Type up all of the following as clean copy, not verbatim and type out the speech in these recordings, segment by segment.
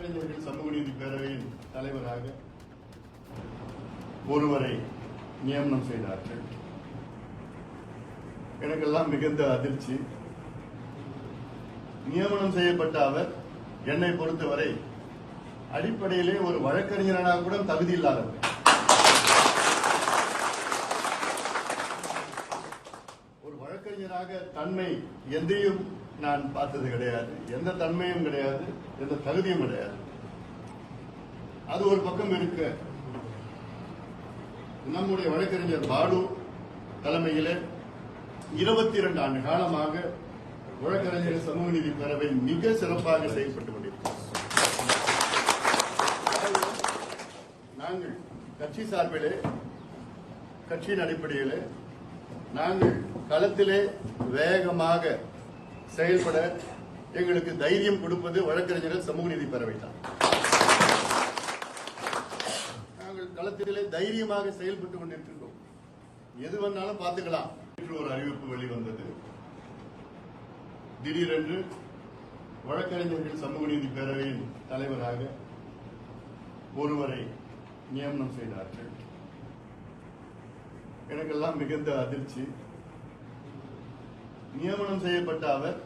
வழக்கறிஞர்கள் சமூக நீதி பேரவையின் தலைவராக ஒருவரை நியமனம் செய்தார்கள். எனக்கெல்லாம் மிகுந்த அதிர்ச்சி. நியமனம் செய்யப்பட்ட அவர் என்னை பொறுத்தவரை அடிப்படையிலே ஒரு வழக்கறிஞராக கூட தகுதி இல்லாதவர். ஒரு வழக்கறிஞராக தன்மை எதையும் நான் பார்த்தது கிடையாது. எந்த தன்மையும் கிடையாது, எந்த தகுதியும் கிடையாது. அது ஒரு பக்கம் இருக்க, நம்முடைய வழக்கறிஞர் பாலு தலைமையிலே 22 ஆண்டு காலமாக வழக்கறிஞர் சமூக நீதி பேரவை மிக சிறப்பாக செயல்பட்டுக் கொண்டிருக்கிறது. நாங்கள் கட்சி சார்பிலே, கட்சியின் அடிப்படையிலே நாங்கள் களத்திலே வேகமாக செயல்பட எங்களுக்கு தைரியம் கொடுப்பது வழக்கறிஞர்கள் சமூக நீதி பேரவை தான். நாங்கள் களத்திலே தைரியமாக செயல்பட்டுக் கொண்டிருக்கின்றோம். எது வந்தாலும் பார்த்துக்கலாம் என்று ஒரு அறிவிப்பு வெளிவந்தது. திடீரென்று வழக்கறிஞர்கள் சமூக நீதி பேரவையின் தலைவராக ஒருவரை நியமனம் செய்தார்கள். எனக்கெல்லாம் மிகுந்த அதிர்ச்சி. நியமனம் செய்யப்பட்ட அவர்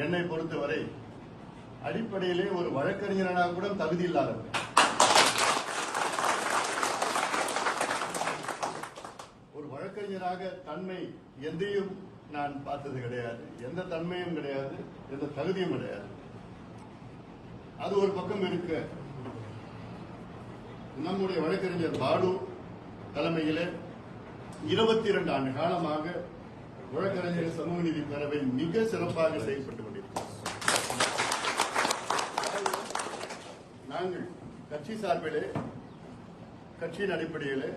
என்னை பொறுத்தவரை அடிப்படையிலே ஒரு வழக்கறிஞராக கூட தகுதி இல்லாதவர். ஒரு வழக்கறிஞராக தன்மை எதையும் நான் பார்த்தது கிடையாது. எந்த தன்மையும் கிடையாது, எந்த தகுதியும் கிடையாது. அது ஒரு பக்கம் இருக்க, நம்முடைய வழக்கறிஞர் பாலு தலைமையிலே 22 ஆண்டு காலமாக வழக்கறிஞர் சமூக நீதி பேரவை மிக சிறப்பாக செயல்பட்டுக் கொண்டிருக்கிறது. நாங்கள் கட்சி சார்பிலே, கட்சியின் அடிப்படையிலே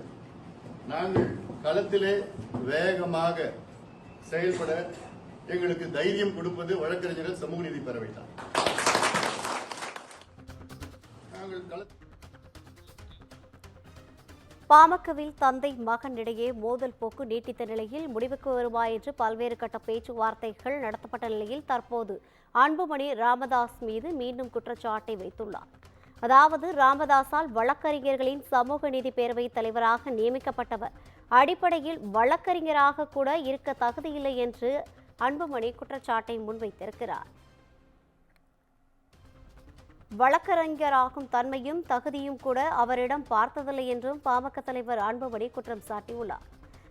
நாங்கள் களத்திலே வேகமாக செயல்பட எங்களுக்கு தைரியம் கொடுப்பது வழக்கறிஞர்கள் சமூக நீதி பேரவை தான். நாங்கள் பாமகவில் தந்தை மகன் இடையே மோதல் போக்கு நீட்டித்த நிலையில் முடிவுக்கு வருமா என்று பல்வேறு கட்ட பேச்சுவார்த்தைகள் நடத்தப்பட்ட நிலையில் தற்போது அன்புமணி ராமதாஸ் மீது மீண்டும் குற்றச்சாட்டை வைத்துள்ளார். அதாவது, ராமதாஸால் வழக்கறிஞர்களின் சமூக நீதி பேரவை தலைவராக நியமிக்கப்பட்டவர் அடிப்படையில் வழக்கறிஞராக கூட இருக்க தகுதியில்லை என்று அன்புமணி குற்றச்சாட்டை முன்வைத்திருக்கிறார். வழக்கறிஞராகும் தன்மையும் தகுதியும் கூட அவரிடம் பார்த்ததில்லை என்றும் பாமக தலைவர் அன்புமணி குற்றம் சாட்டியுள்ளார்.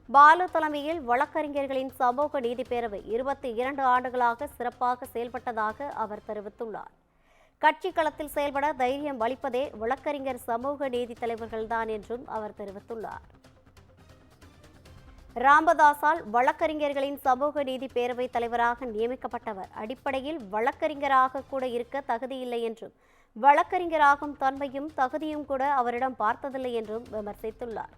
பாலு தலைமையில் வழக்கறிஞர்களின் சமூக நீதி பேரவை 22 ஆண்டுகளாக சிறப்பாக செயல்பட்டதாக அவர் தெரிவித்துள்ளார். கட்சி களத்தில் செயல்பட தைரியம் அளிப்பதே வழக்கறிஞர் சமூக நீதி தலைவர்கள்தான் என்றும் அவர் தெரிவித்துள்ளார். ராமதாஸால் வழக்கறிஞர்களின் சமூக நீதி பேரவை தலைவராக நியமிக்கப்பட்டவர் அடிப்படையில் வழக்கறிஞராக கூட இருக்க தகுதியில்லை என்றும் வழக்கறிஞராகும் தன்மையும் தகுதியும் கூட அவரிடம் பார்த்ததில்லை என்றும் விமர்சித்துள்ளார்.